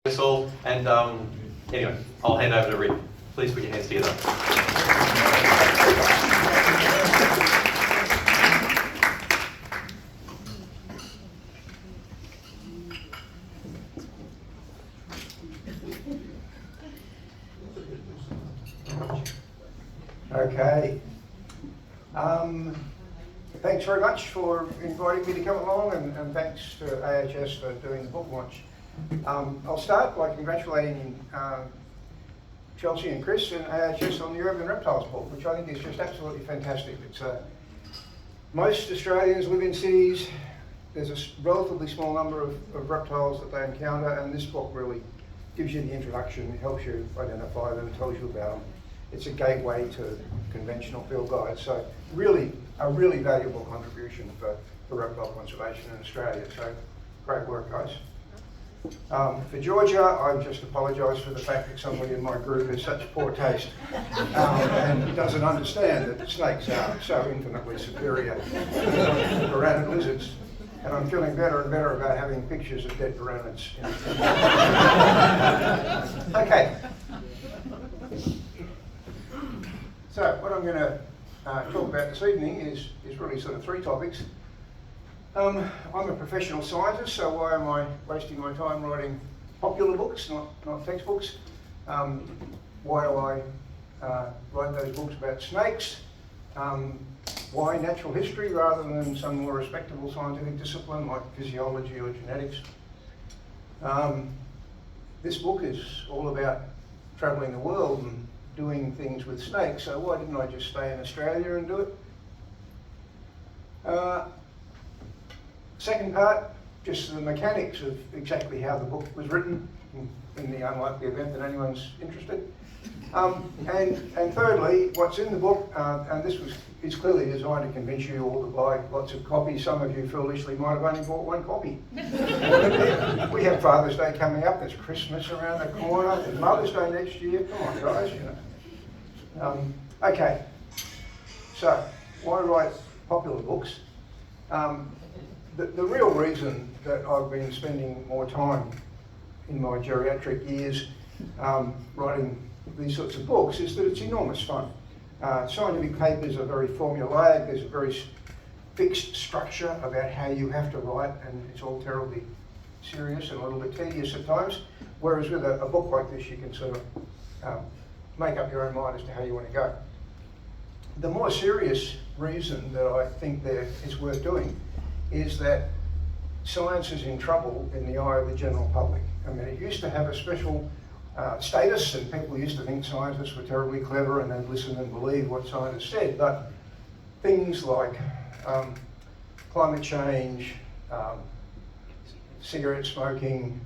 This all, and anyway, I'll hand over to Rick. Please put your hands together. Okay. Thanks very much for inviting me to come along, and thanks to AHS for doing the book launch. I'll start by congratulating Chelsea and Chris and AHS on the Urban Reptiles book, which I think is just absolutely fantastic. It's most Australians live in cities. There's a relatively small number of reptiles that they encounter, and this book really gives you the introduction. It helps you identify them, tells you about them. It's a gateway to conventional field guides, so really a really valuable contribution for reptile conservation in Australia. So great work, guys. For Georgia, I just apologise for the fact that somebody in my group has such poor taste and doesn't understand that snakes are so infinitely superior to piranha lizards. And I'm feeling better and better about having pictures of dead piranhas. Okay. So what I'm going to talk about this evening is really sort of three topics. I'm a professional scientist, so why am I wasting my time writing popular books, not textbooks? Why do I write those books about snakes? Why natural history rather than some more respectable scientific discipline like physiology or genetics? This book is all about travelling the world and doing things with snakes, so why didn't I just stay in Australia and do it? Second part, just the mechanics of exactly how the book was written, in the unlikely event that anyone's interested. And thirdly, what's in the book, and it's clearly designed to convince you all to buy lots of copies. Some of you foolishly might have only bought one copy. We have Father's Day coming up, there's Christmas around the corner, there's Mother's Day next year. Come on, guys, you know. Okay, so why write popular books? The real reason that I've been spending more time in my geriatric years writing these sorts of books is that it's enormous fun. Scientific papers are very formulaic, there's a very fixed structure about how you have to write, and it's all terribly serious and a little bit tedious at times, whereas with a book like this you can sort of make up your own mind as to how you want to go. The more serious reason that I think there is worth doing is that science is in trouble in the eye of the general public. I mean, it used to have a special status, and people used to think scientists were terribly clever and they'd listen and believe what scientists said, but things like climate change, cigarette smoking,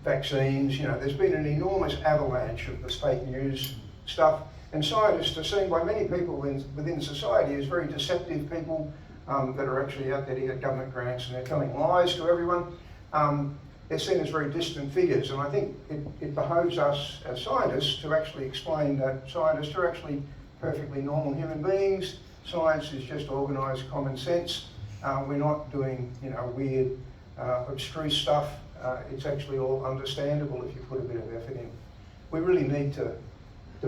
vaccines, you know, there's been an enormous avalanche of this fake news stuff, and scientists are seen by many people within society as very deceptive people that are actually out there to get government grants, and they're telling lies to everyone. They're seen as very distant figures, and I think it behoves us as scientists to actually explain that scientists are actually perfectly normal human beings. Science is just organised common sense. We're not doing, you know, weird, abstruse stuff. It's actually all understandable if you put a bit of effort in. We really need to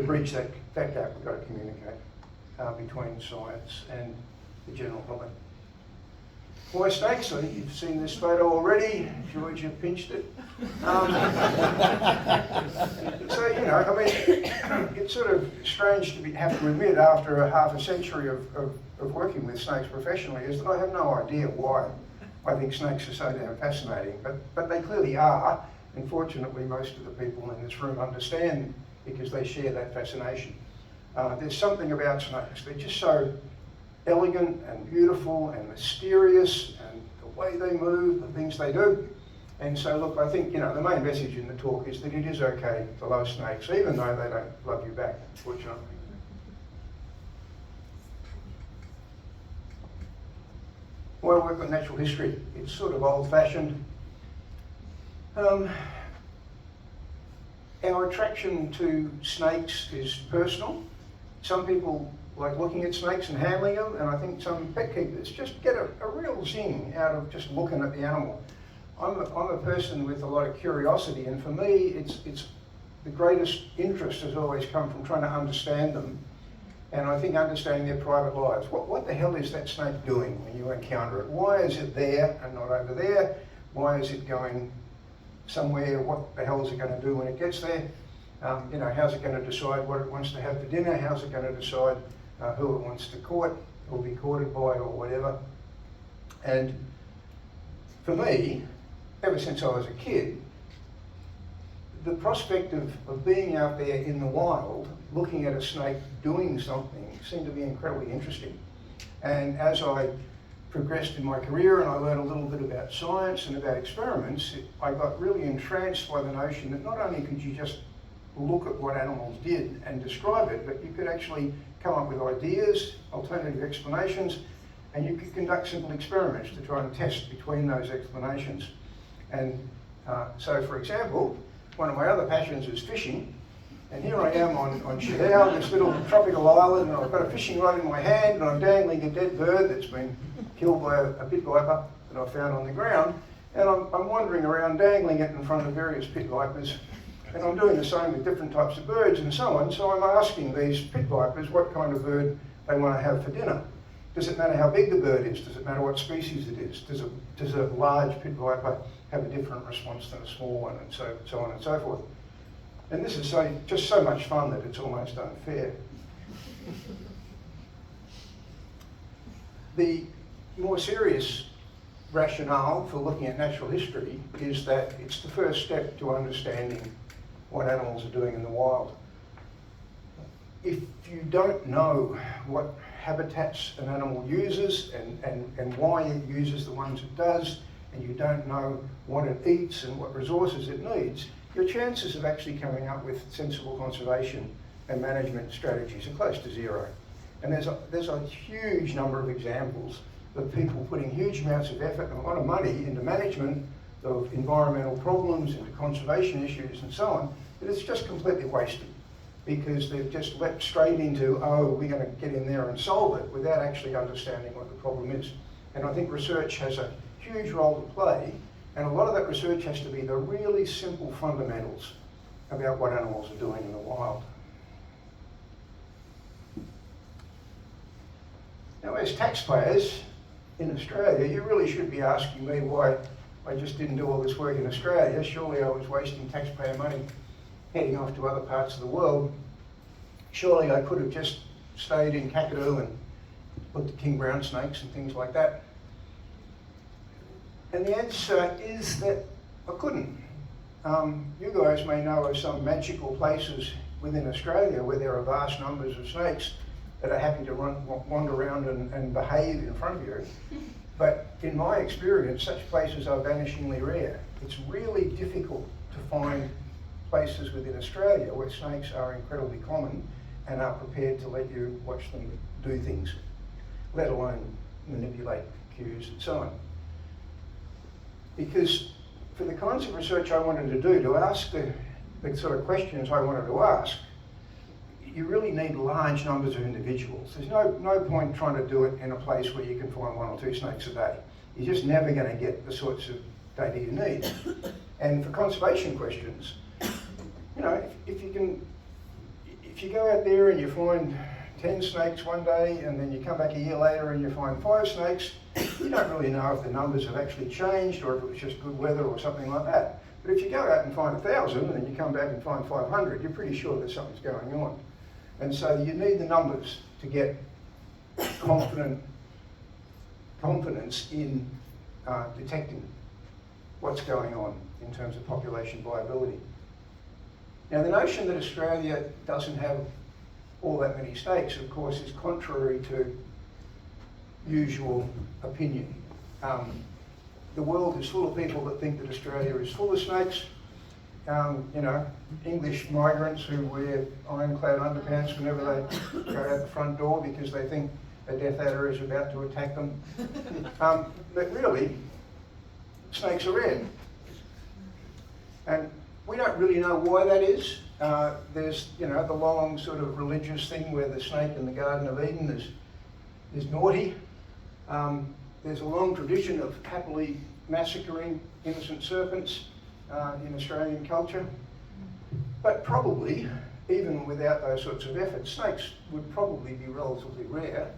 bridge that gap. We've got to communicate between science and the general public. Why snakes? I think you've seen this photo already. Georgia pinched it. So, you know, I mean, it's sort of strange to have to admit after half a century of working with snakes professionally is that I have no idea why I think snakes are so damn fascinating, but they clearly are, and fortunately most of the people in this room understand because they share that fascination. There's something about snakes, they're just so elegant and beautiful and mysterious, and the way they move, the things they do. And so look, I think, you know, the main message in the talk is that it is okay to love snakes, even though they don't love you back, fortunately. Why work on natural history? It's sort of old-fashioned. Our attraction to snakes is personal. Some people like looking at snakes and handling them, and I think some pet keepers just get a real zing out of just looking at the animal. I'm a person with a lot of curiosity, and for me, it's the greatest interest has always come from trying to understand them, and I think understanding their private lives. What the hell is that snake doing when you encounter it? Why is it there and not over there? Why is it going somewhere? What the hell is it going to do when it gets there? You know, how's it going to decide what it wants to have for dinner? How's it going to decide who it wants to court or be courted by or whatever? And for me, ever since I was a kid, the prospect of being out there in the wild, looking at a snake doing something, seemed to be incredibly interesting. And as I progressed in my career and I learned a little bit about science and about experiments, I got really entranced by the notion that not only could you just look at what animals did and describe it, but you could actually come up with ideas, alternative explanations, and you could conduct simple experiments to try and test between those explanations. And so, for example, one of my other passions is fishing, and here I am on Shadao, this little tropical island, and I've got a fishing rod in my hand, and I'm dangling a dead bird that's been killed by a pit viper that I found on the ground, and I'm wandering around dangling it in front of various pit vipers, and I'm doing the same with different types of birds and so on. So I'm asking these pit vipers what kind of bird they want to have for dinner. Does it matter how big the bird is? Does it matter what species it is? Does a large pit viper have a different response than a small one, and so on and so forth? And this is just so much fun that it's almost unfair. The more serious rationale for looking at natural history is that it's the first step to understanding what animals are doing in the wild. If you don't know what habitats an animal uses and why it uses the ones it does, and you don't know what it eats and what resources it needs, your chances of actually coming up with sensible conservation and management strategies are close to zero. And there's a huge number of examples of people putting huge amounts of effort and a lot of money into management of environmental problems, into conservation issues and so on, but it's just completely wasted because they've just leapt straight into, oh, we're going to get in there and solve it without actually understanding what the problem is. And I think research has a huge role to play, and a lot of that research has to be the really simple fundamentals about what animals are doing in the wild. Now, as taxpayers in Australia, you really should be asking me why I just didn't do all this work in Australia. Surely I was wasting taxpayer money heading off to other parts of the world. Surely I could have just stayed in Kakadu and looked at king brown snakes and things like that. And the answer is that I couldn't. You guys may know of some magical places within Australia where there are vast numbers of snakes that are happy to wander around and behave in front of you. But in my experience, such places are vanishingly rare. It's really difficult to find places within Australia where snakes are incredibly common and are prepared to let you watch them do things, let alone manipulate cues and so on. Because for the kinds of research I wanted to do, to ask the sort of questions I wanted to ask, you really need large numbers of individuals. There's no point trying to do it in a place where you can find 1 or 2 snakes a day. You're just never going to get the sorts of data you need. And for conservation questions, you know, if you go out there and you find 10 snakes one day and then you come back a year later and you find 5 snakes, you don't really know if the numbers have actually changed or if it was just good weather or something like that. But if you go out and find 1,000 and then you come back and find 500, you're pretty sure that something's going on. And so you need the numbers to get confidence in detecting what's going on in terms of population viability. Now, the notion that Australia doesn't have all that many snakes, of course, is contrary to usual opinion. The world is full of people that think that Australia is full of snakes. You know, English migrants who wear ironclad underpants whenever they go out the front door because they think a death adder is about to attack them. But really, snakes are rare. And we don't really know why that is. There's, you know, the long sort of religious thing where the snake in the Garden of Eden is naughty. There's a long tradition of happily massacring innocent serpents in Australian culture. But probably, even without those sorts of efforts, snakes would probably be relatively rare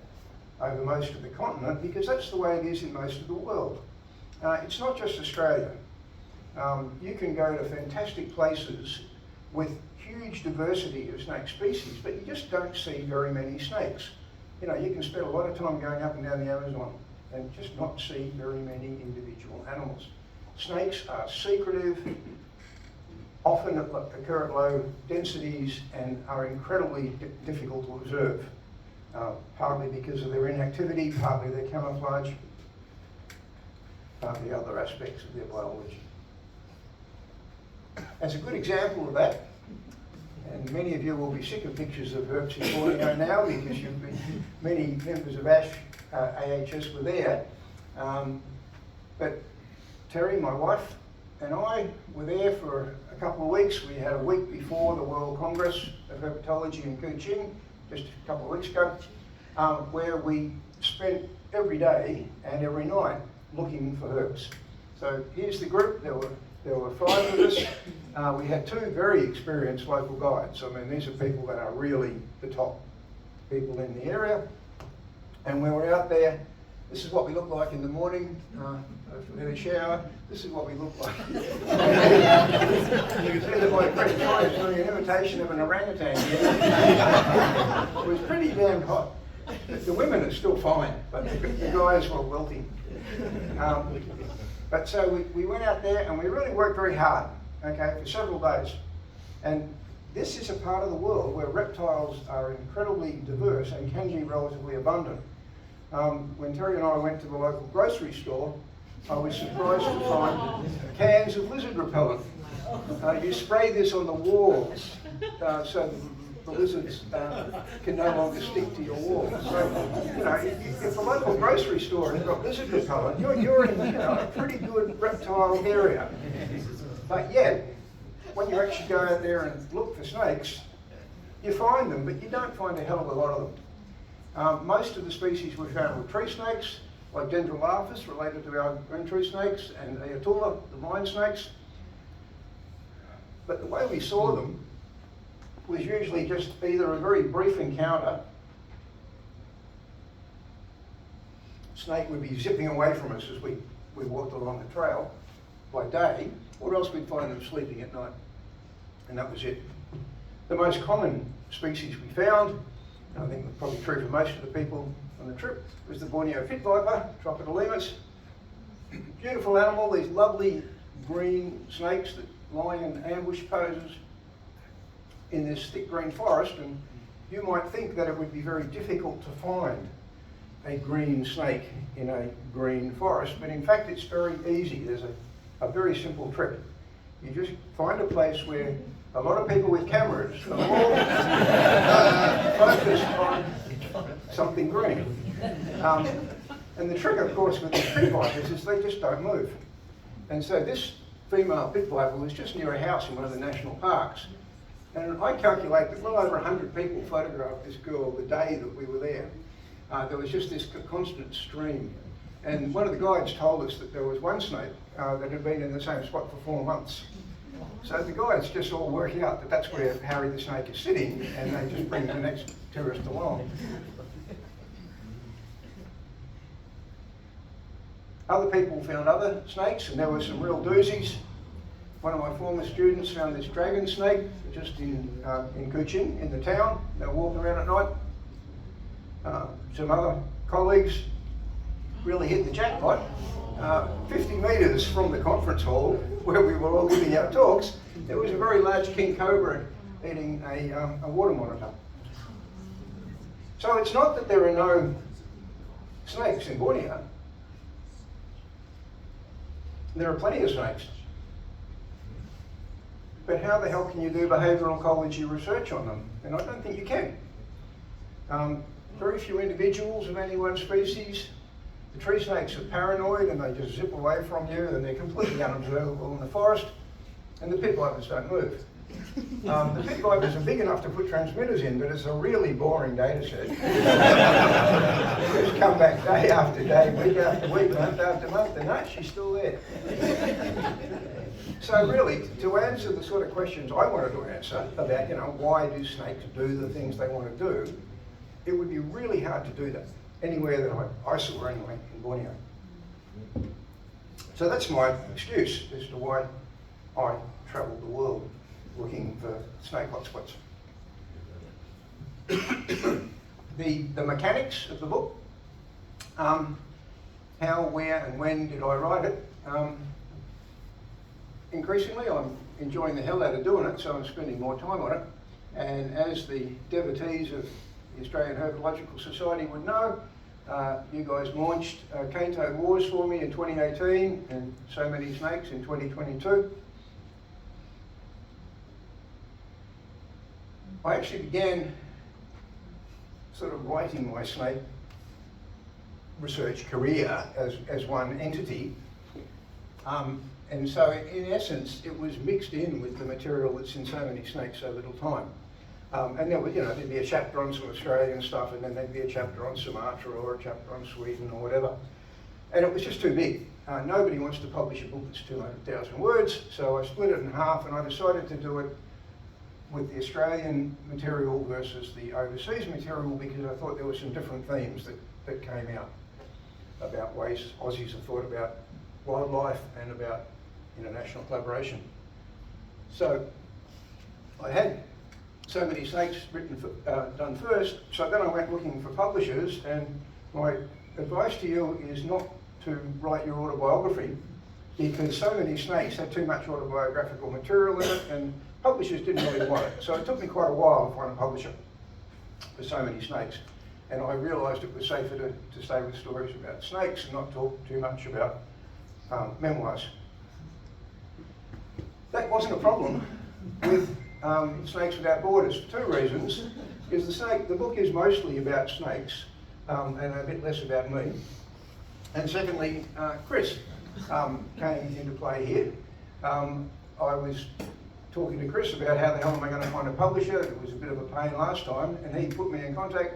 over most of the continent, because that's the way it is in most of the world. It's not just Australia. You can go to fantastic places with huge diversity of snake species, but you just don't see very many snakes. You know, you can spend a lot of time going up and down the Amazon and just not see very many individual animals. Snakes are secretive, often occur at low densities, and are incredibly difficult to observe, partly because of their inactivity, partly their camouflage, partly other aspects of their biology. As a good example of that, and many of you will be sick of pictures of herps in Borneo now, because many members of AHS were there, but Terry, my wife, and I were there for a couple of weeks. We had a week before the World Congress of Herpetology in Kuching, just a couple of weeks ago, where we spent every day and every night looking for herps. So here's the group. There were 5 of us. We had 2 very experienced local guides. I mean, these are people that are really the top people in the area. And when we're out there, this is what we look like in the morning. In a shower, this is what we look like. You can see that my friend Troy is doing an imitation of an orangutan here. It was pretty damn hot. The women are still fine, but the guys were wilting. But so we went out there and we really worked very hard, okay, for several days. And this is a part of the world where reptiles are incredibly diverse and can be relatively abundant. When Terry and I went to the local grocery store, I was surprised to find cans of lizard repellent. You spray this on the walls so the lizards can no longer stick to your walls. So, you know, if the local grocery store has got lizard repellent, you're in a pretty good reptile area. But yet, when you actually go out there and look for snakes, you find them, but you don't find a hell of a lot of them. Most of the species we found were tree snakes, like Dendrolaphus, related to our green tree snakes, and Aeatula, the vine snakes. But the way we saw them was usually just either a very brief encounter. Snake would be zipping away from us as we walked along the trail by day, or else we'd find them sleeping at night. And that was it. The most common species we found, and I think it's probably true for most of the people on the trip, was the Borneo pit viper, Tropidolaemus. Beautiful animal, these lovely green snakes that lie in ambush poses in this thick green forest, and you might think that it would be very difficult to find a green snake in a green forest, but in fact it's very easy. There's a very simple trick. You just find a place where a lot of people with cameras are all focused on something green. And the trick, of course, with the pit vipers is they just don't move. And so this female pit viper was just near a house in one of the national parks. And I calculate that well over 100 people photographed this girl the day that we were there. There was just this constant stream. And one of the guides told us that there was one snake that had been in the same spot for 4 months. So the guides just all work out that that's where Harry the snake is sitting, and they just bring the next tourist along. Other people found other snakes, and there were some real doozies. One of my former students found this dragon snake just in Kuching, in the town. They were walking around at night. Some other colleagues really hit the jackpot. 50 metres from the conference hall, where we were all giving our talks, there was a very large king cobra eating a water monitor. So it's not that there are no snakes in Borneo. There are plenty of snakes. But how the hell can you do behavioural ecology research on them? And I don't think you can. Very few individuals of any one species. The tree snakes are paranoid and they just zip away from you, and they're completely unobservable in the forest. And the pit vipers don't move. The pit vipers are big enough to put transmitters in, but it's a really boring data set. Just come back day after day, week after week, month after month, and no, she's still there. So really, to answer the sort of questions I wanted to answer about, why do snakes do the things they want to do, it would be really hard to do that anywhere that I saw anyway in Borneo. So that's my excuse as to why I travelled the world looking for snake hotspots. The mechanics of the book, how, where and when did I write it? Increasingly I'm enjoying the hell out of doing it, so I'm spending more time on it. And as the devotees of the Australian Herpetological Society would know, you guys launched Canto Wars for me in 2018 and So Many Snakes in 2022. I actually began sort of writing my snake research career as one entity. And so in essence, it was mixed in with the material that's in So Many Snakes, So Little Time. And there would, there'd be a chapter on some Australian stuff, and then there'd be a chapter on Sumatra or a chapter on Sweden or whatever. And it was just too big. Nobody wants to publish a book that's 200,000 words, so I split it in half, and I decided to do it with the Australian material versus the overseas material, because I thought there were some different themes that came out about ways Aussies have thought about wildlife and about international collaboration. So I had So Many Snakes done first, so then I went looking for publishers, and my advice to you is not to write your autobiography, because So Many Snakes had too much autobiographical material in it, and publishers didn't really want it. So it took me quite a while to find a publisher for So Many Snakes, and I realised it was safer to stay with stories about snakes and not talk too much about memoirs. That wasn't a problem with Snakes Without Borders for two reasons. Is the book is mostly about snakes and a bit less about me. And secondly, Chris came into play here. I was talking to Chris about how the hell am I going to find a publisher. It was a bit of a pain last time, and he put me in contact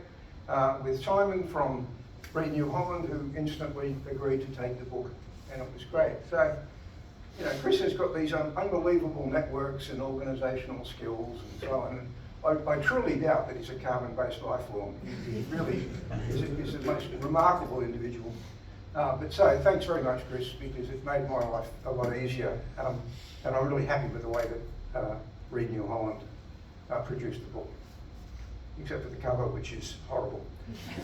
with Simon from Reed New Holland, who instantly agreed to take the book, and it was great. So, Chris has got these unbelievable networks and organisational skills and so on. And I truly doubt that he's a carbon-based life form. He really is a most remarkable individual. But thanks very much, Chris, because it made my life a lot easier. And I'm really happy with the way that Reed New Holland produced the book, except for the cover, which is horrible.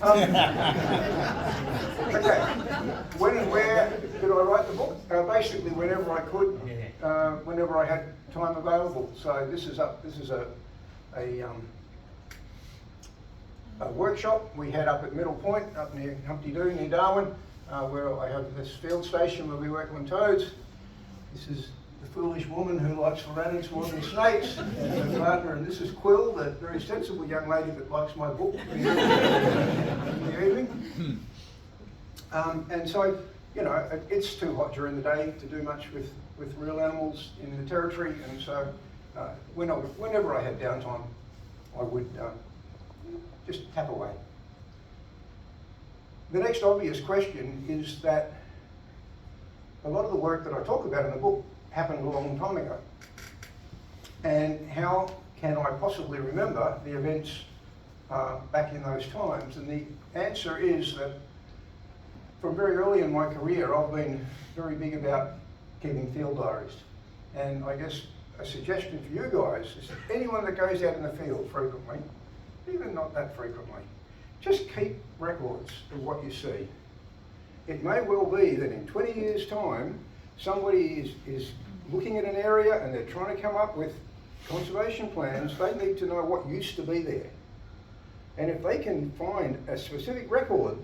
Okay, when and where did I write the book? Basically, whenever I could, whenever I had time available. So this is a workshop we had up at Middle Point, up near Humpty Doo, near Darwin, where I have this field station where we work on toads. This is the foolish woman who likes phoranics more than snakes, and her partner, and this is Quill, the very sensible young lady that likes my book in the evening. And so, it's too hot during the day to do much with real animals in the territory, and so whenever I had downtime, I would just tap away. The next obvious question is that a lot of the work that I talk about in the book happened a long time ago. And how can I possibly remember the events back in those times? And the answer is that from very early in my career, I've been very big about keeping field diaries. And I guess a suggestion for you guys is that anyone that goes out in the field frequently, even not that frequently, just keep records of what you see. It may well be that in 20 years' time, somebody is looking at an area and they're trying to come up with conservation plans. They need to know what used to be there. And if they can find a specific record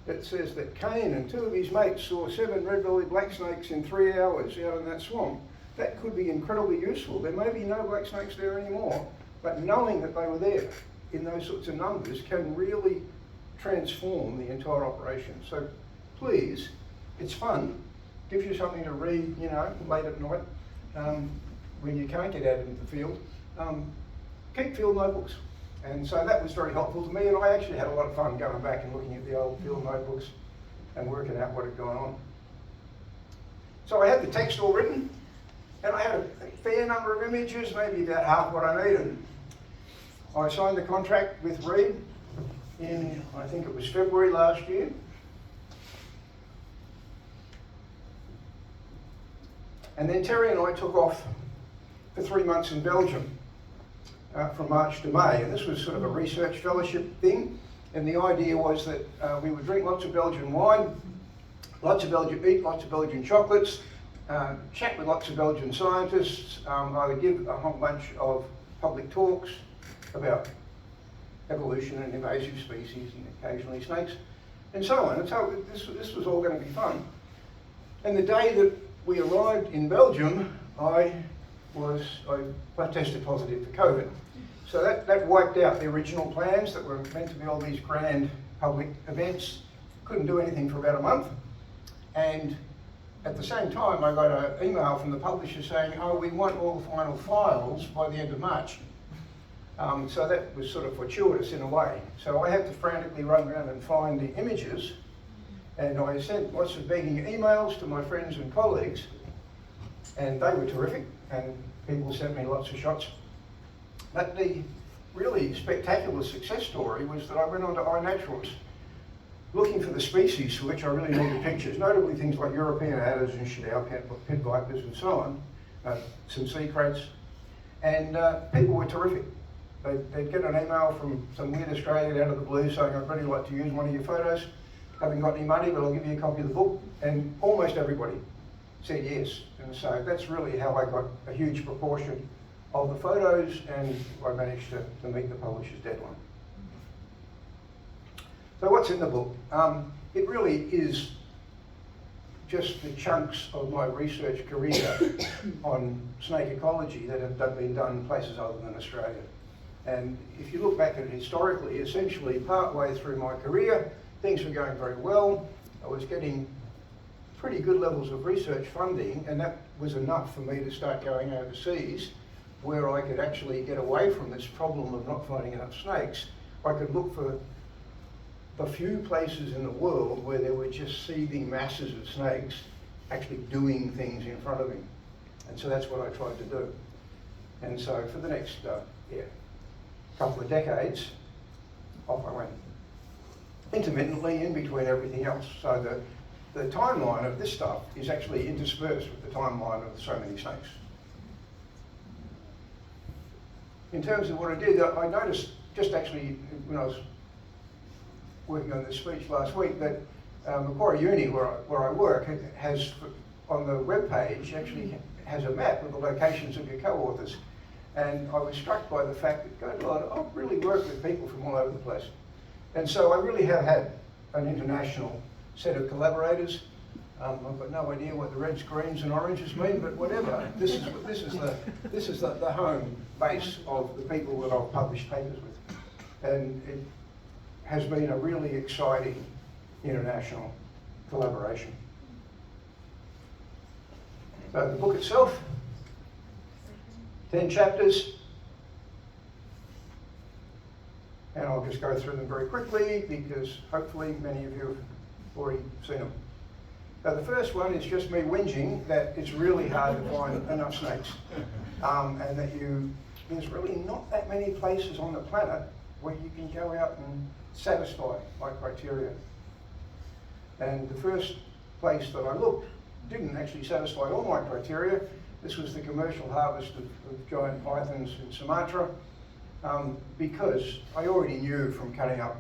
that says that Kane and two of his mates saw 7 red-bellied black snakes in 3 hours out in that swamp, that could be incredibly useful. There may be no black snakes there anymore, but knowing that they were there in those sorts of numbers can really transform the entire operation. So please, it's fun. Gives you something to read, late at night when you can't get out into the field. keep field notebooks. And so that was very helpful to me, and I actually had a lot of fun going back and looking at the old field notebooks and working out what had gone on. So I had the text all written, and I had a fair number of images, maybe about half what I needed. I signed the contract with Reed in, I think it was February last year. And then Terry and I took off for 3 months in Belgium, from March to May. And this was sort of a research fellowship thing. And the idea was that we would drink lots of Belgian wine, eat lots of Belgian chocolates, chat with lots of Belgian scientists, I would give a whole bunch of public talks about evolution and invasive species and occasionally snakes and so on. And so this was all going to be fun. And the day that we arrived in Belgium, I tested positive for COVID. So that wiped out the original plans that were meant to be all these grand public events. Couldn't do anything for about a month. And at the same time, I got an email from the publisher saying, oh, we want all the final files by the end of March. So that was sort of fortuitous in a way. So I had to frantically run around and find the images, and I sent lots of begging emails to my friends and colleagues, and they were terrific, and people sent me lots of shots. But the really spectacular success story was that I went on to iNaturalist, looking for the species for which I really needed pictures, notably things like European adders and Shadow pit vipers and so on, some sea kraits, and people were terrific. They'd get an email from some weird Australian out of the blue saying, I'd really like to use one of your photos. Haven't got any money, but I'll give you a copy of the book. And almost everybody said yes. And so that's really how I got a huge proportion of the photos, and I managed to meet the publisher's deadline. So what's in the book? It really is just the chunks of my research career on snake ecology that have been done in places other than Australia. And if you look back at it historically, essentially partway through my career, things were going very well. I was getting pretty good levels of research funding, and that was enough for me to start going overseas, where I could actually get away from this problem of not finding enough snakes. I could look for the few places in the world where there were just seething masses of snakes actually doing things in front of me. And so that's what I tried to do. And so for the next couple of decades, off I went. Intermittently in between everything else. So the timeline of this stuff is actually interspersed with the timeline of so many snakes. In terms of what I did, I noticed just actually when I was working on this speech last week that Macquarie Uni, where I work, has on the web page actually has a map of the locations of your co-authors. And I was struck by the fact that, God, Lord, I've really worked with people from all over the place. And so I really have had an international set of collaborators. I've got no idea what the reds, greens and oranges mean, but whatever. This is the home base of the people that I've published papers with. And it has been a really exciting international collaboration. So the book itself, 10 chapters, and I'll just go through them very quickly because hopefully many of you have already seen them. Now the first one is just me whinging that it's really hard to find enough snakes, and that there's really not that many places on the planet where you can go out and satisfy my criteria. And the first place that I looked didn't actually satisfy all my criteria. This was the commercial harvest of giant pythons in Sumatra, because I already knew from cutting up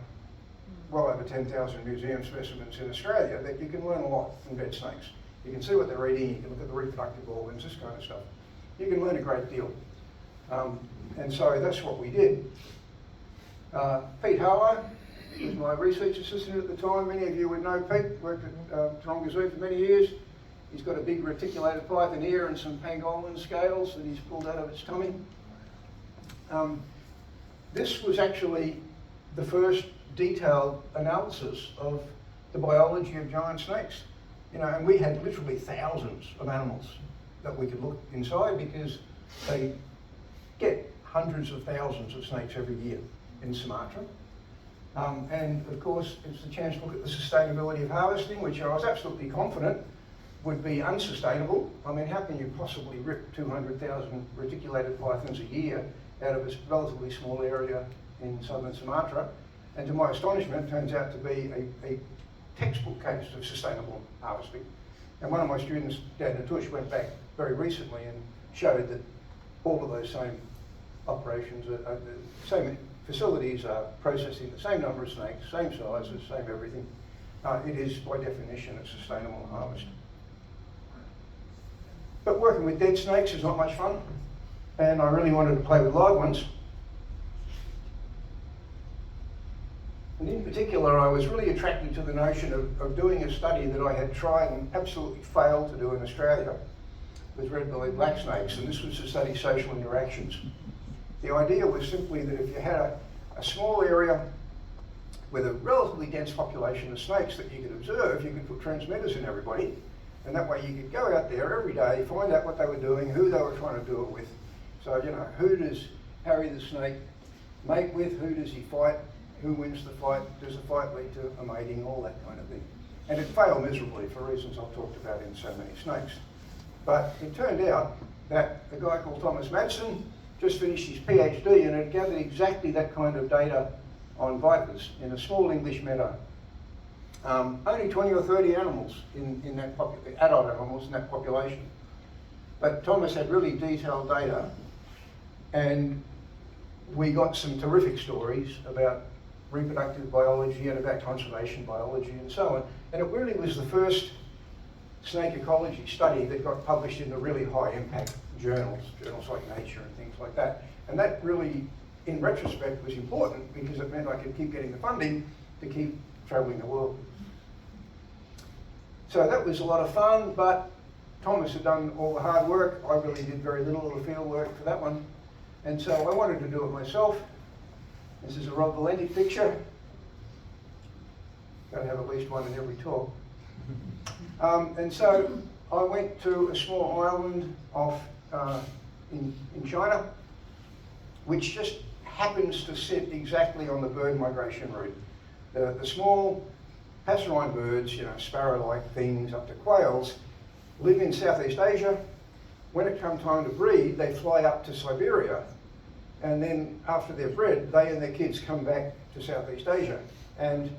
well over 10,000 museum specimens in Australia that you can learn a lot from bed snakes. You can see what they're eating, you can look at the reproductive organs, this kind of stuff. You can learn a great deal. And so that's what we did. Pete Harlow was my research assistant at the time. Many of you would know Pete, worked at Taronga Zoo for many years. He's got a big reticulated python here and some pangolin scales that he's pulled out of its tummy. This was actually the first detailed analysis of the biology of giant snakes. And we had literally thousands of animals that we could look inside because they get hundreds of thousands of snakes every year in Sumatra. And of course, it's the chance to look at the sustainability of harvesting, which I was absolutely confident would be unsustainable. I mean, how can you possibly rip 200,000 reticulated pythons a year out of a relatively small area in southern Sumatra? And to my astonishment, it turns out to be a textbook case of sustainable harvesting. And one of my students, Dan Natush, went back very recently and showed that all of those same operations, the same facilities are processing the same number of snakes, same sizes, same everything. It is, by definition, a sustainable harvest. But working with dead snakes is not much fun, and I really wanted to play with live ones. And in particular, I was really attracted to the notion of doing a study that I had tried and absolutely failed to do in Australia with red-bellied black snakes, and this was to study social interactions. The idea was simply that if you had a small area with a relatively dense population of snakes that you could observe, you could put transmitters in everybody, and that way you could go out there every day, find out what they were doing, who they were trying to do it with. So, you know, who does Harry the snake mate with, who does he fight, who wins the fight, does the fight lead to a mating, all that kind of thing. And it failed miserably for reasons I've talked about in so many snakes. But it turned out that a guy called Thomas Madsen just finished his PhD and had gathered exactly that kind of data on vipers in a small English meadow. Only 20 or 30 animals in that adult animals in that population. But Thomas had really detailed data, and we got some terrific stories about reproductive biology and about conservation biology and so on. And it really was the first snake ecology study that got published in the really high impact journals like Nature and things like that. And that really, in retrospect, was important because it meant I could keep getting the funding to keep traveling the world. So that was a lot of fun, but Thomas had done all the hard work. I really did very little of the field work for that one. And so I wanted to do it myself. This is a Rob Valenti picture. Got to have at least one in every talk. And so I went to a small island off in China, which just happens to sit exactly on the bird migration route. The small passerine birds, you know, sparrow-like things up to quails, live in Southeast Asia. When it comes time to breed, they fly up to Siberia, and then after they're bred, they and their kids come back to Southeast Asia. And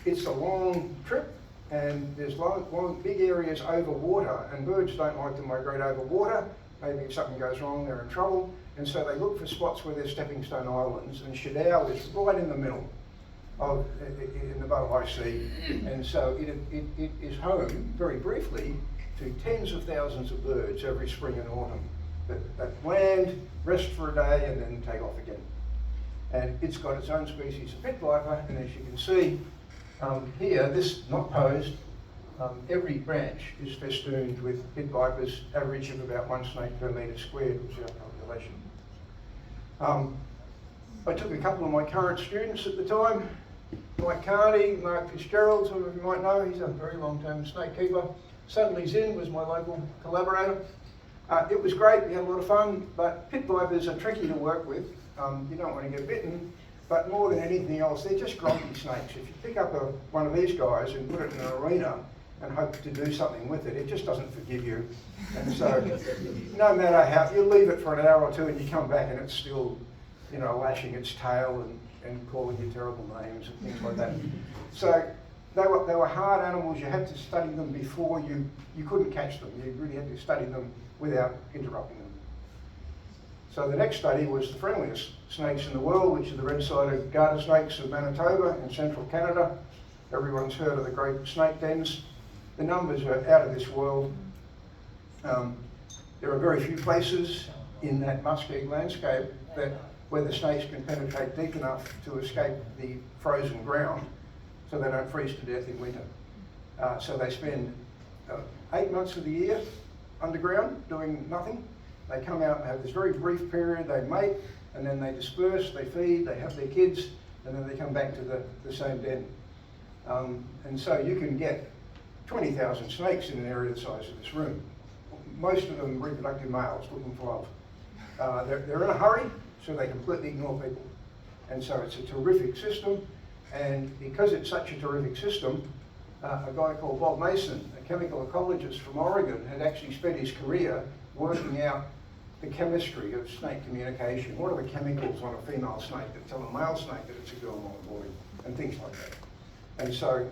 it's a long trip, and there's long big areas over water, and birds don't like to migrate over water. Maybe if something goes wrong, they're in trouble. And so they look for spots where there's stepping stone islands, and Shadao is right in the middle in the Bohai Sea. And so it is home, very briefly, to tens of thousands of birds every spring and autumn that land, rest for a day, and then take off again. And it's got its own species of pit viper, and as you can see here, this not posed, every branch is festooned with pit vipers, average of about 1 snake per metre squared, which is our population. I took a couple of my current students at the time, Mike Carney, Mark Fitzgerald, some of you might know, he's a very long-term snake keeper. Suddenly Zinn was my local collaborator. It was great, we had a lot of fun, but pit vipers are tricky to work with. You don't want to get bitten, but more than anything else, they're just grumpy snakes. If you pick up one of these guys and put it in an arena and hope to do something with it, it just doesn't forgive you. And so, no matter how, you leave it for an hour or two and you come back and it's still, you know, lashing its tail and calling you terrible names and things like that. So they were hard animals. You had to study them before you couldn't catch them. You really had to study them without interrupting them. So the next study was the friendliest snakes in the world, which are the red-sided garter snakes of Manitoba in central Canada. Everyone's heard of the great snake dens. The numbers are out of this world. There are very few places in that muskeg landscape where the snakes can penetrate deep enough to escape the frozen ground so they don't freeze to death in winter. So they spend 8 months of the year underground doing nothing. They come out and have this very brief period, they mate, and then they disperse, they feed, they have their kids, and then they come back to the same den. And so you can get 20,000 snakes in an area the size of this room. Most of them reproductive males looking for love. They're in a hurry, so they completely ignore people. And so it's a terrific system, and because it's such a terrific system, a guy called Bob Mason, a chemical ecologist from Oregon, had actually spent his career working out the chemistry of snake communication. What are the chemicals on a female snake that tell a male snake that it's a girl, not a boy, and things like that. And so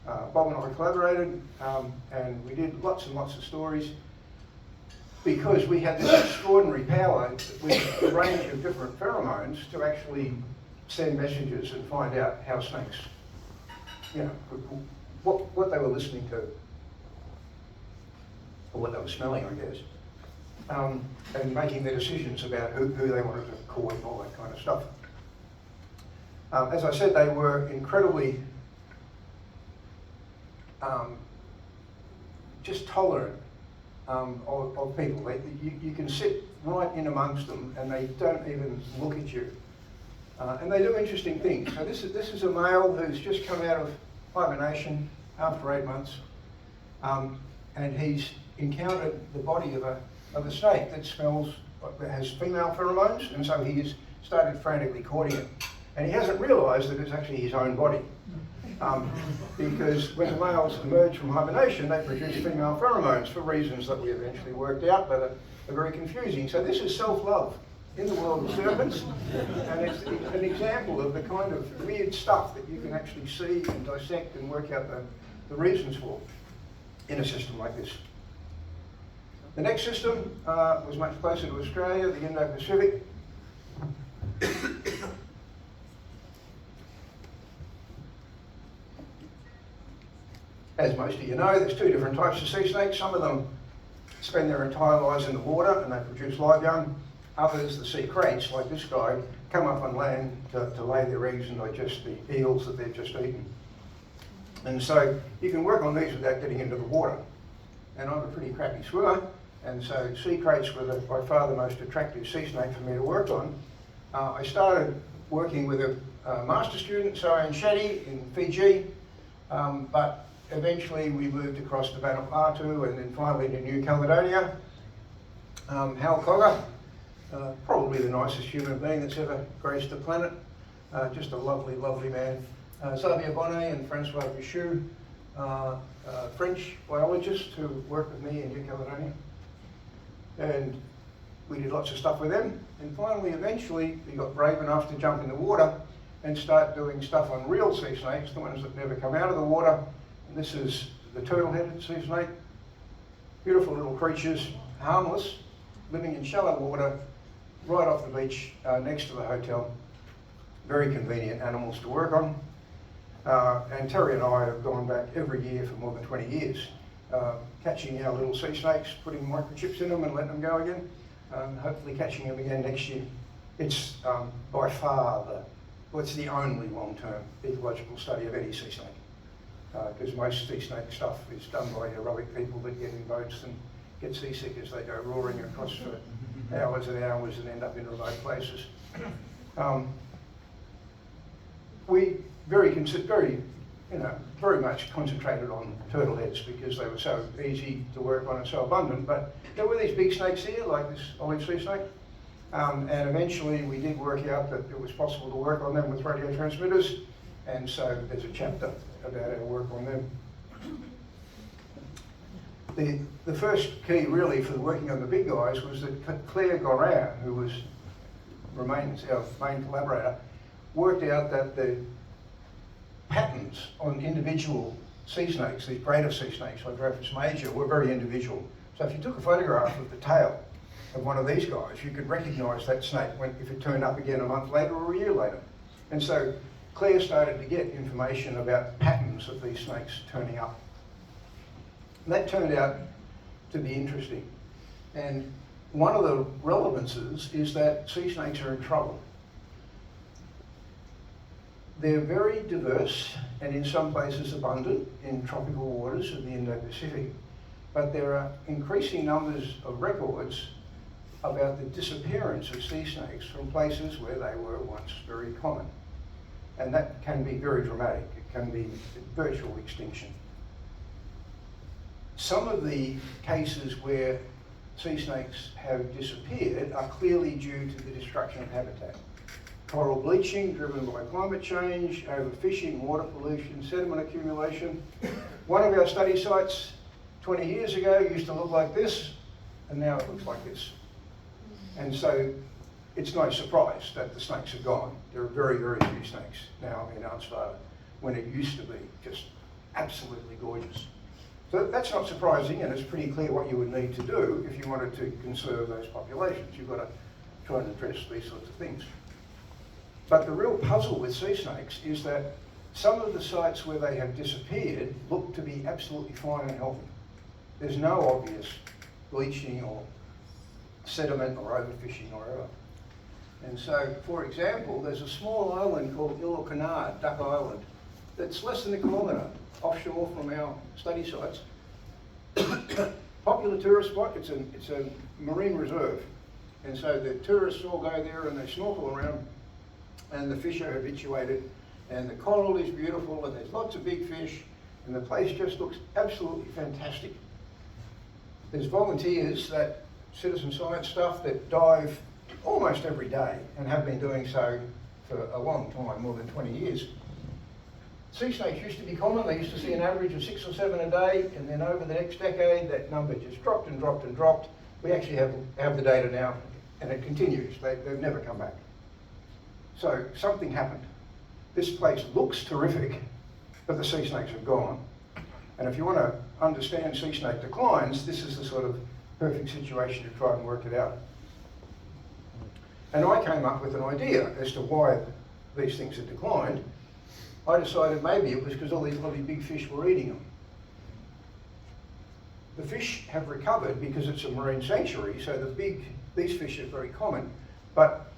Bob and I collaborated, and we did lots and lots of stories because we had this extraordinary power with a range of different pheromones to actually send messages and find out how snakes, you know, what they were listening to, or what they were smelling, I guess, and making their decisions about who they wanted to court and all that kind of stuff. As I said, they were incredibly just tolerant of people. You can sit right in amongst them and they don't even look at you. And they do interesting things. So this is a male who's just come out of hibernation after 8 months, and he's encountered the body of a snake that has female pheromones, and so he's started frantically courting it. And he hasn't realised that it's actually his own body. Because when the males emerge from hibernation, they produce female pheromones for reasons that we eventually worked out, but are very confusing. So this is self-love in the world of serpents, and it's an example of the kind of weird stuff that you can actually see and dissect and work out the reasons for in a system like this. The next system was much closer to Australia, the Indo-Pacific. As most of you know, there's two different types of sea snakes. Some of them spend their entire lives in the water and they produce live young. Others, the sea kraits, like this guy, come up on land to lay their eggs and digest the eels that they've just eaten. And so you can work on these without getting into the water. And I'm a pretty crappy swimmer, and so sea kraits were by far the most attractive sea snake for me to work on. I started working with a master student, Sarian Shetty, in Fiji, but eventually we moved across to Vanuatu and then finally to New Caledonia. Hal Cogger, probably the nicest human being that's ever graced the planet. Just a lovely, lovely man. Xavier Bonnet and Francois Bichou, French biologists who worked with me in New Caledonia. And we did lots of stuff with them. And finally, eventually, we got brave enough to jump in the water and start doing stuff on real sea snakes, the ones that never come out of the water. And this is the turtle-headed sea snake. Beautiful little creatures, harmless, living in shallow water, right off the beach next to the hotel. Very convenient animals to work on. And Terry and I have gone back every year for more than 20 years, catching our little sea snakes, putting microchips in them and letting them go again, hopefully catching them again next year. It's by far it's the only long-term ecological study of any sea snake, because most sea snake stuff is done by aerobic people that get in boats and get seasick as they go roaring across for hours and hours and end up in remote places. We very much concentrated on turtle heads because they were so easy to work on and so abundant. But there were these big snakes here, like this olive sea snake, and eventually we did work out that it was possible to work on them with radio transmitters, and so there's a chapter about our work on them. The first key really for working on the big guys was that Claire Gorin, who remains our main collaborator, worked out that the patterns on individual sea snakes, these braided sea snakes, Hydrophis major, were very individual. So if you took a photograph of the tail of one of these guys, you could recognise that snake if it turned up again a month later or a year later. And so Claire started to get information about patterns of these snakes turning up. And that turned out to be interesting. And one of the relevances is that sea snakes are in trouble. They're very diverse and in some places abundant in tropical waters of the Indo-Pacific, but there are increasing numbers of records about the disappearance of sea snakes from places where they were once very common. And that can be very dramatic. It can be virtual extinction. Some of the cases where sea snakes have disappeared are clearly due to the destruction of habitat. Coral bleaching driven by climate change, overfishing, water pollution, sediment accumulation. One of our study sites 20 years ago used to look like this, and now it looks like this. And so it's no surprise that the snakes are gone. There are very, very few snakes now in Australia, when it used to be just absolutely gorgeous. So that's not surprising, and it's pretty clear what you would need to do if you wanted to conserve those populations. You've got to try and address these sorts of things. But the real puzzle with sea snakes is that some of the sites where they have disappeared look to be absolutely fine and healthy. There's no obvious bleaching or sediment or overfishing or whatever. And so, for example, there's a small island called Canard, Duck Island, that's less than a kilometre offshore from our study sites. Popular tourist spot, it's a marine reserve. And so the tourists all go there and they snorkel around, and the fish are habituated, and the coral is beautiful, and there's lots of big fish, and the place just looks absolutely fantastic. There's volunteers, that citizen science stuff, that dive almost every day and have been doing so for a long time, more than 20 years. Sea snakes used to be common. They used to see an average of 6 or 7 a day, and then over the next decade that number just dropped and dropped and dropped. We actually have the data now, and it continues. They've never come back. So something happened. This place looks terrific, but the sea snakes have gone. And if you want to understand sea snake declines, this is the sort of perfect situation to try and work it out. And I came up with an idea as to why these things had declined. I decided maybe it was because all these lovely big fish were eating them. The fish have recovered because it's a marine sanctuary, so these fish are very common, but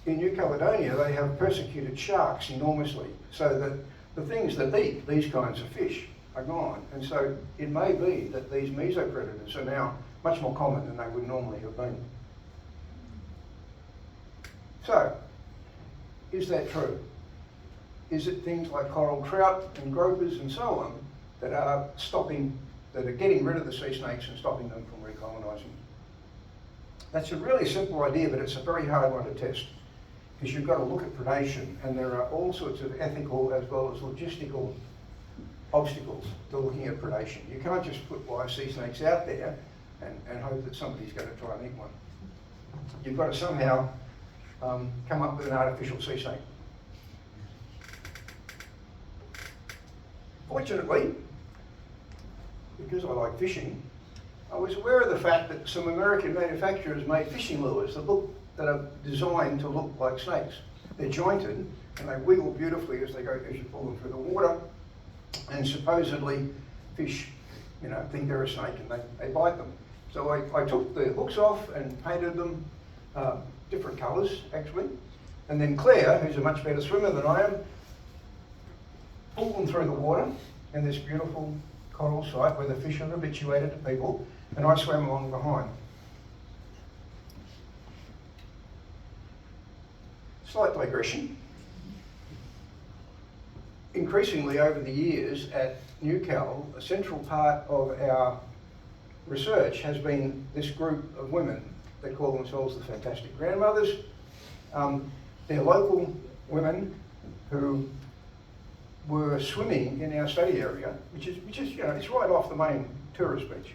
in New Caledonia they have persecuted sharks enormously, so that the things that eat these kinds of fish are gone. And so it may be that these mesopredators are now much more common than they would normally have been. So, is that true? Is it things like coral trout and gropers and so on that are getting rid of the sea snakes and stopping them from recolonising? That's a really simple idea, but it's a very hard one to test, because you've got to look at predation, and there are all sorts of ethical as well as logistical obstacles to looking at predation. You can't just put live sea snakes out there and hope that somebody's going to try and eat one. You've got to somehow come up with an artificial sea snake. Fortunately, because I like fishing, I was aware of the fact that some American manufacturers made fishing lures that are designed to look like snakes. They're jointed and they wiggle beautifully as you pull them through the water. And supposedly fish, think they're a snake and they bite them. So I took the hooks off and painted them different colours actually. And then Claire, who's a much better swimmer than I am, pulled them through the water in this beautiful coral site where the fish are habituated to people, and I swam along behind. Slight digression. Increasingly over the years at NewCal, a central part of our research has been this group of women that call themselves the Fantastic Grandmothers. They're local women who were swimming in our study area, which is it's right off the main tourist beach.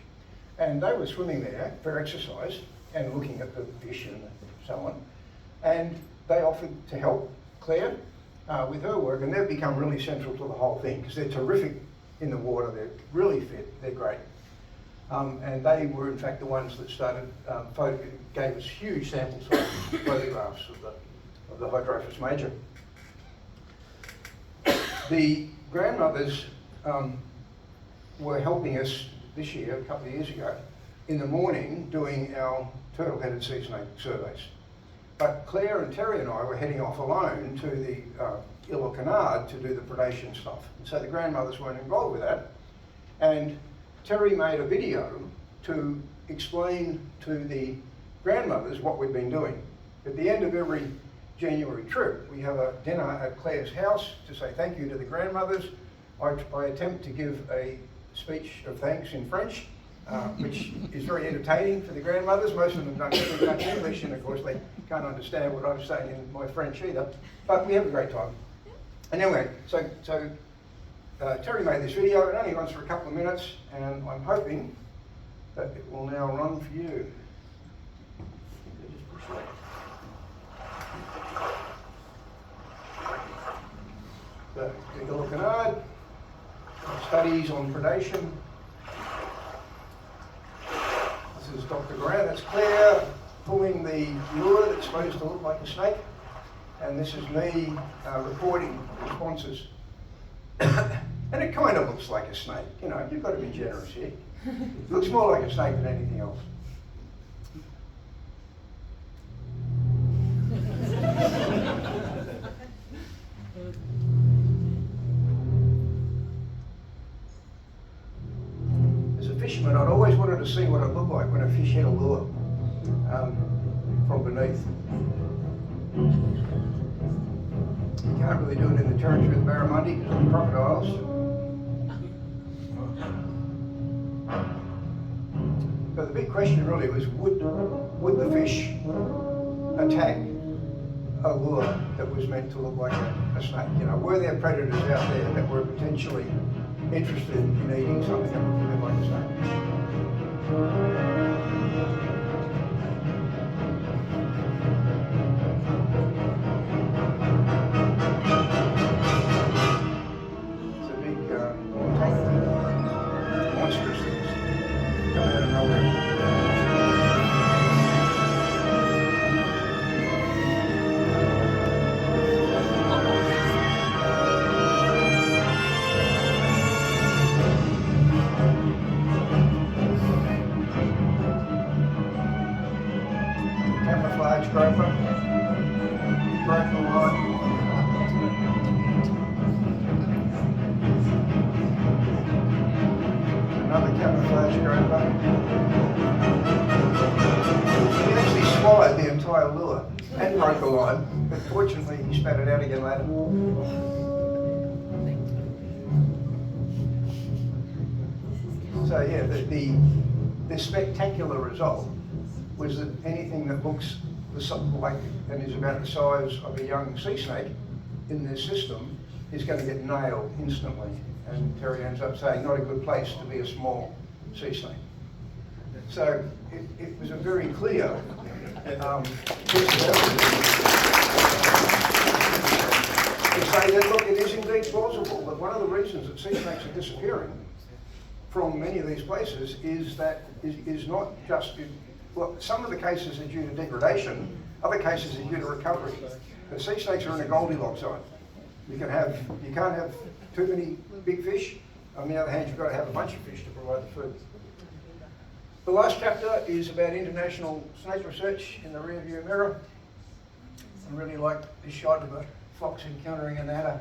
And they were swimming there for exercise and looking at the fish and so on. And they offered to help Claire with her work, and they've become really central to the whole thing because they're terrific in the water, they're really fit, they're great. And they were in fact the ones that started, gave us huge sample sizes, photographs of the Hydrophis major. The grandmothers were helping us this year, a couple of years ago, in the morning doing our turtle-headed sea snake surveys. But Claire and Terry and I were heading off alone to the Canard to do the predation stuff. And so the grandmothers weren't involved with that. And Terry made a video to explain to the grandmothers what we'd been doing. At the end of every January trip, we have a dinner at Claire's house to say thank you to the grandmothers. I attempt to give a speech of thanks in French, which is very entertaining for the grandmothers. Most of them don't speak much English, and of course they can't understand what I'm saying in my French either. But we have a great time. And anyway, so Terry made this video. It only runs for a couple of minutes, and I'm hoping that it will now run for you. So, Eagle Canard, studies on predation. This is Dr. Grant, that's Claire, pulling the lure that's supposed to look like a snake. And this is me recording responses. And it kind of looks like a snake. You know, you've got to be generous here. It looks more like a snake than anything else. As a fisherman, I'd always wanted to see what it looked like when a fish hit a lure from beneath. You can't really do it in the territory of the barramundi because of the crocodiles. So the big question really was, would the fish attack a lure that was meant to look like a snake? You know, were there predators out there that were potentially interested in eating something that looked a bit like a snake? And broke a line, but fortunately he spat it out again later. So yeah, the spectacular result was that anything that looks like and is about the size of a young sea snake in this system is going to get nailed instantly. And Terry ends up saying, not a good place to be a small sea snake. So it was a very clear to say that, look, it is indeed plausible that one of the reasons that sea snakes are disappearing from many of these places is that is not just, well, some of the cases are due to degradation, other cases are due to recovery. But sea snakes are in a Goldilocks zone. You can't have too many big fish. On the other hand, you've got to have a bunch of fish to provide the food. The last chapter is about international snake research in the rearview mirror. I really like this shot of a fox encountering an adder,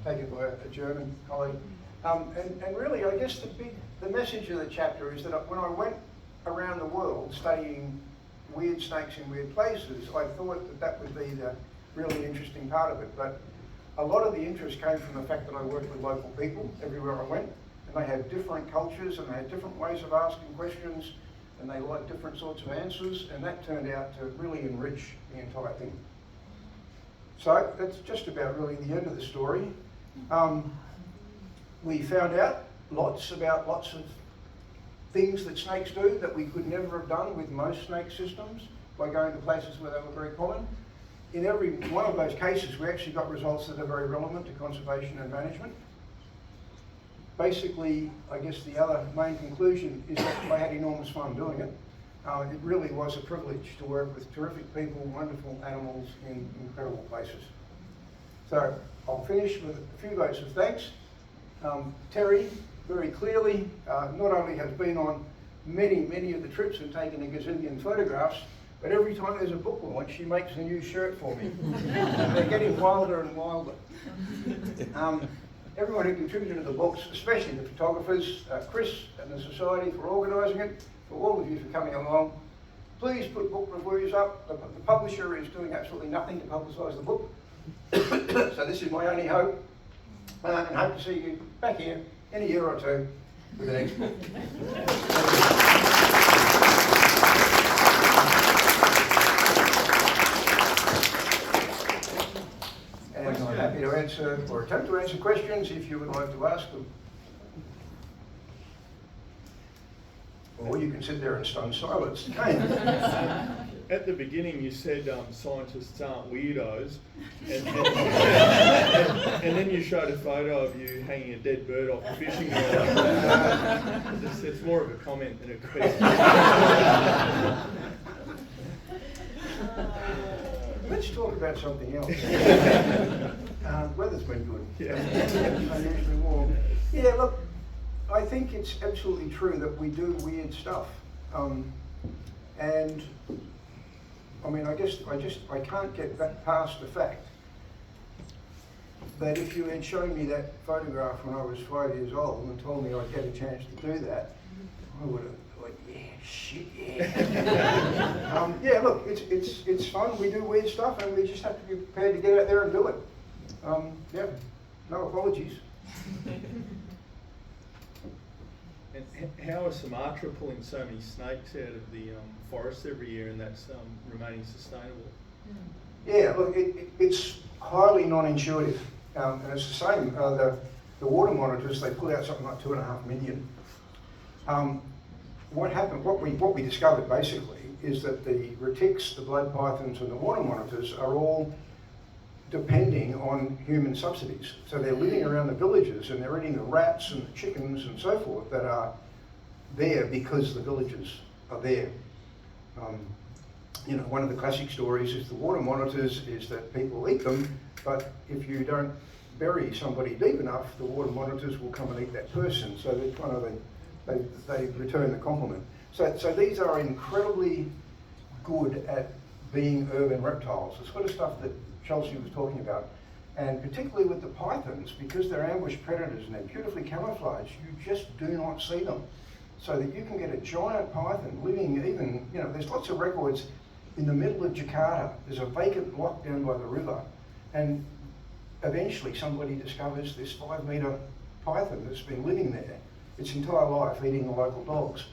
taken by a German colleague. And really, I guess the message of the chapter is that when I went around the world studying weird snakes in weird places, I thought that would be the really interesting part of it. But a lot of the interest came from the fact that I worked with local people everywhere I went. And they had different cultures and they had different ways of asking questions and they liked different sorts of answers, and that turned out to really enrich the entire thing. So that's just about really the end of the story. We found out lots of things that snakes do that we could never have done with most snake systems by going to places where they were very common. In every one of those cases, we actually got results that are very relevant to conservation and management. Basically, I guess the other main conclusion is that I had enormous fun doing it. It really was a privilege to work with terrific people, wonderful animals in incredible places. So I'll finish with a few votes of thanks. Terry, very clearly, not only has been on many of the trips and taken a gazillion photographs, but every time there's a book launch, she makes a new shirt for me. They're getting wilder and wilder. Everyone who contributed to the books, especially the photographers, Chris and the Society for organising it, for all of you for coming along. Please put book reviews up. The publisher is doing absolutely nothing to publicise the book. So this is my only hope. And hope to see you back here in a year or two with an expert. And I'm happy to answer or attempt to answer questions if you would like to ask them. Or you can sit there in stunned silence. At the beginning you said scientists aren't weirdos, and then you showed a photo of you hanging a dead bird off a fishing line. It's more of a comment than a question. Let's talk about something else. Weather's been good. Yeah. Unusually warm. Yeah, look, I think it's absolutely true that we do weird stuff. And I mean, I can't get that past the fact that if you had shown me that photograph when I was 5 years old and told me I'd get a chance to do that, I would have thought, yeah, shit, yeah. Yeah, look, it's fun. We do weird stuff, and we just have to be prepared to get out there and do it. Yeah, no apologies. And how are Sumatra pulling so many snakes out of the forest every year, and that's remaining sustainable? Yeah, look, it's highly non-intuitive, and it's the same. The water monitors, they put out something like 2.5 million. What happened? What we discovered basically is that the retics, the blood pythons, and the water monitors are all depending on human subsidies. So they're living around the villages and they're eating the rats and the chickens and so forth that are there because the villages are there. You know, one of the classic stories is the water monitors is that people eat them, but if you don't bury somebody deep enough, the water monitors will come and eat that person. So they're kind of they return the compliment. So these are incredibly good at being urban reptiles. The sort of stuff that Chelsea was talking about, and particularly with the pythons, because they're ambush predators and they're beautifully camouflaged, you just do not see them. So that you can get a giant python living even, you know, there's lots of records in the middle of Jakarta. There's a vacant block down by the river, and eventually somebody discovers this 5-metre python that's been living there its entire life, eating the local dogs.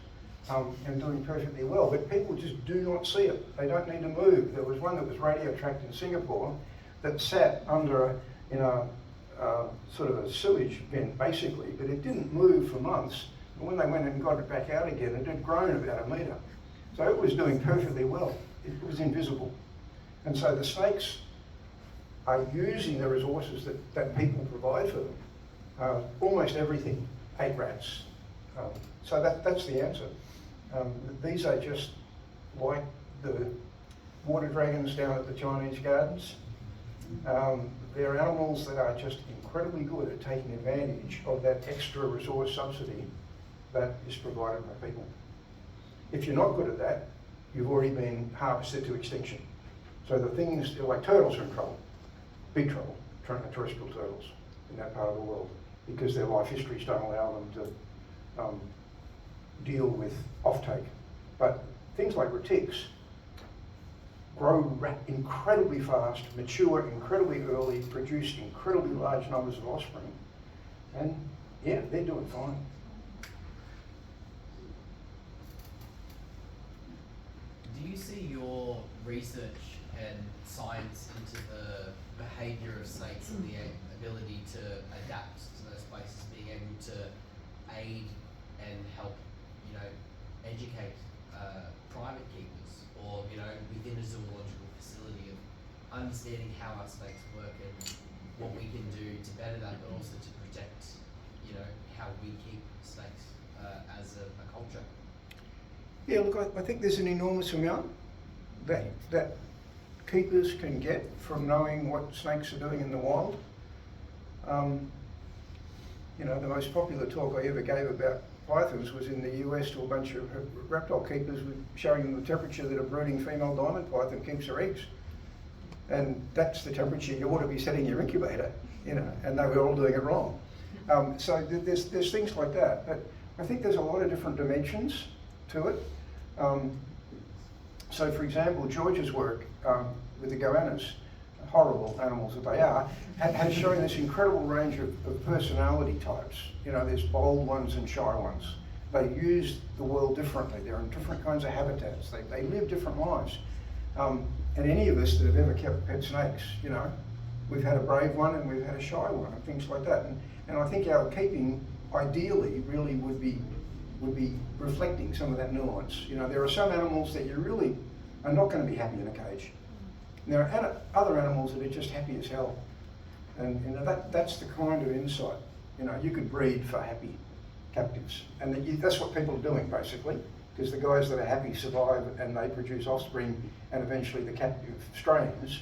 And doing perfectly well, but people just do not see it. They don't need to move. There was one that was radio tracked in Singapore that sat under in a sort of a sewage vent basically, but it didn't move for months. And when they went and got it back out again, it had grown about 1 metre. So it was doing perfectly well. It was invisible. And so the snakes are using the resources that people provide for them. Almost everything ate rats. So that's the answer. These are just like the water dragons down at the Chinese gardens. They're animals that are just incredibly good at taking advantage of that extra resource subsidy that is provided by people. If you're not good at that, you've already been harvested to extinction. So the things like turtles are in trouble, big trouble, terrestrial turtles in that part of the world, because their life histories don't allow them to deal with offtake. But things like retics grow incredibly fast, mature incredibly early, produce incredibly large numbers of offspring, and yeah, they're doing fine. Do you see your research and science into the behaviour of snakes and the ability to adapt to those places, being able to aid and help, you know, educate private keepers, or, you know, within a zoological facility, of understanding how our snakes work and what we can do to better that, but also to protect, you know, how we keep snakes as a culture? Yeah, look, I think there's an enormous amount that keepers can get from knowing what snakes are doing in the wild. You know, the most popular talk I ever gave about pythons was in the US to a bunch of reptile keepers, with showing them the temperature that a brooding female diamond python keeps her eggs. And that's the temperature you ought to be setting your incubator, you know, and they were all doing it wrong. So there's things like that. But I think there's a lot of different dimensions to it. So for example, George's work with the goannas, horrible animals that they are, has shown this incredible range of personality types. You know, there's bold ones and shy ones. They use the world differently. They're in different kinds of habitats. They live different lives. And any of us that have ever kept pet snakes, you know, we've had a brave one and we've had a shy one and things like that. And I think our keeping, ideally, really would be reflecting some of that nuance. You know, there are some animals that you really are not going to be happy in a cage. And there are other animals that are just happy as hell. And you know, that's the kind of insight. You know, you could breed for happy captives. And that's what people are doing, basically, because the guys that are happy survive and they produce offspring, and eventually the captive strains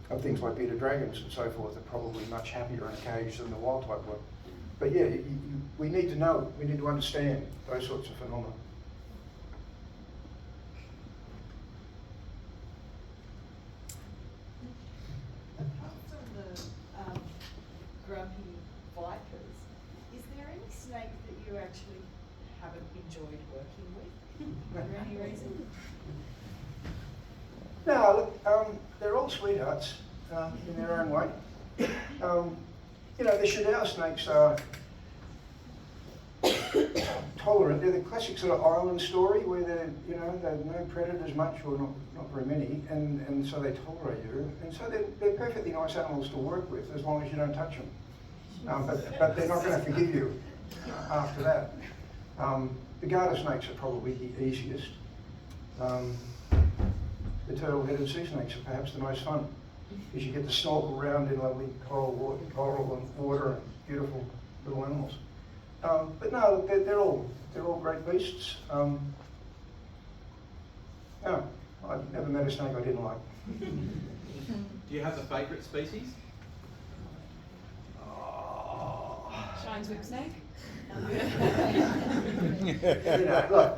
of things like bearded dragons and so forth are probably much happier in a cage than the wild type one. But yeah, we need to know, we need to understand those sorts of phenomena. Apart from the grumpy vipers, is there any snake that you actually haven't enjoyed working with for any reason? No, look, they're all sweethearts in their own way. You know, the Shadow snakes are tolerant. They're the classic sort of island story where they're, you know, they've no predators much or not very many, and so they tolerate you. And so they're perfectly nice animals to work with as long as you don't touch them. But they're not going to forgive you after that. The garter snakes are probably the easiest. The turtle-headed sea snakes are perhaps the most fun, because you get to snorkel around in lovely coral and water and beautiful little animals. But no, they're all great beasts. No, I've never met a snake I didn't like. Do you have a favourite species? Shine's whip snake. You know, look,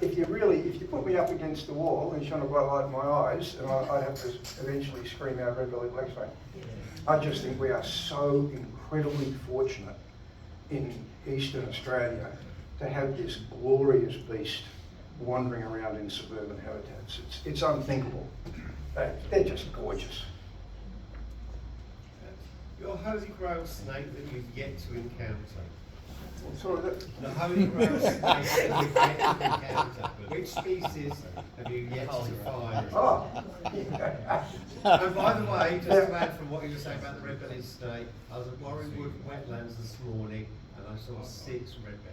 if you put me up against the wall and shone a bright light in my eyes, and I'd have to eventually scream out red-bellied black snake. I just think we are so incredibly fortunate in Eastern Australia to have this glorious beast wandering around in suburban habitats. It's unthinkable. They're just gorgeous. Your holy grail snake that you've yet to encounter. Sorry, The holy grail snake that you've yet to encounter. Which species have you yet to find? oh. And by the way, just to add from what you were saying about the red-bellied snake, I was at Warringwood Wetlands this morning and I saw 6 red-bellied.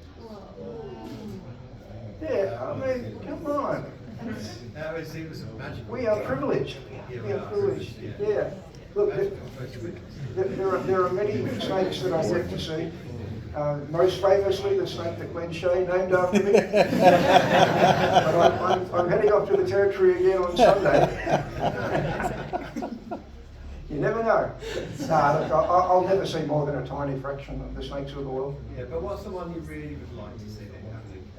Yeah, I mean, come on. It was magical. We are privileged. Yeah, We are privileged. Yeah. Look, there are many snakes that I've yet to see. Most famously, the snake that Glenn Shea named after me. But I'm heading off to the territory again on Sunday. You never know. Look, I'll never see more than a tiny fraction of the snakes of the world. Yeah, but what's the one you really would like to see that you haven't encountered?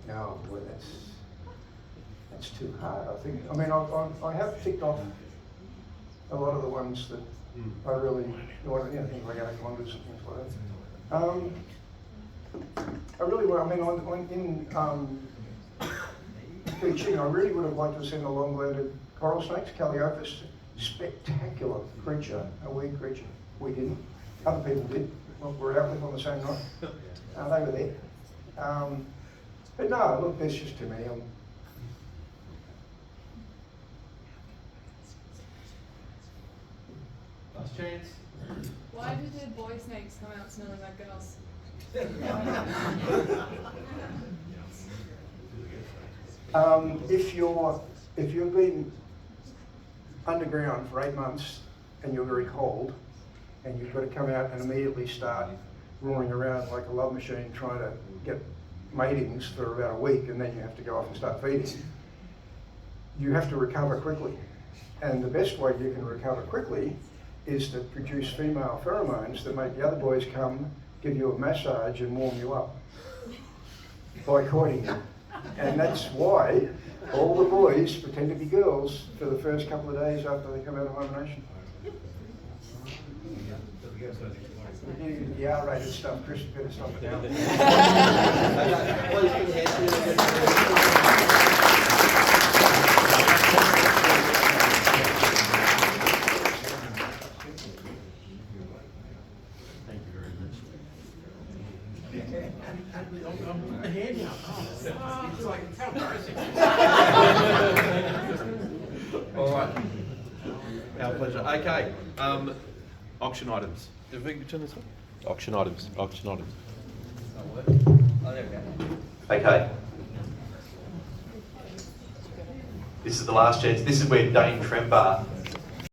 No, boy, that's too hard. I think. I mean, I have ticked off a lot of the ones that I really, things like anacondas and things like that. I really would. I mean, in Beijing, I really would have liked to have seen the long-legged coral snakes, Calliopus. Spectacular creature, a weed creature. We didn't. Other people did. Well, we were out with on the same night. They were there. But no, look, there's just too many of them. Last chance. Why did boy snakes come out smelling like girls? If you've been underground for 8 months and you're very cold, and you've got to come out and immediately start roaring around like a love machine trying to get matings for about a week, and then you have to go off and start feeding, you have to recover quickly. And the best way you can recover quickly is to produce female pheromones that make the other boys come, give you a massage and warm you up by courting you. And that's why all the boys pretend to be girls for the first couple of days after they come out of hibernation. The R-rated stuff, Chris better stop it now. Please put your hands together. Okay, auction items. If we can turn this on? Auction items. Okay. This is the last chance. This is where Dane Tremper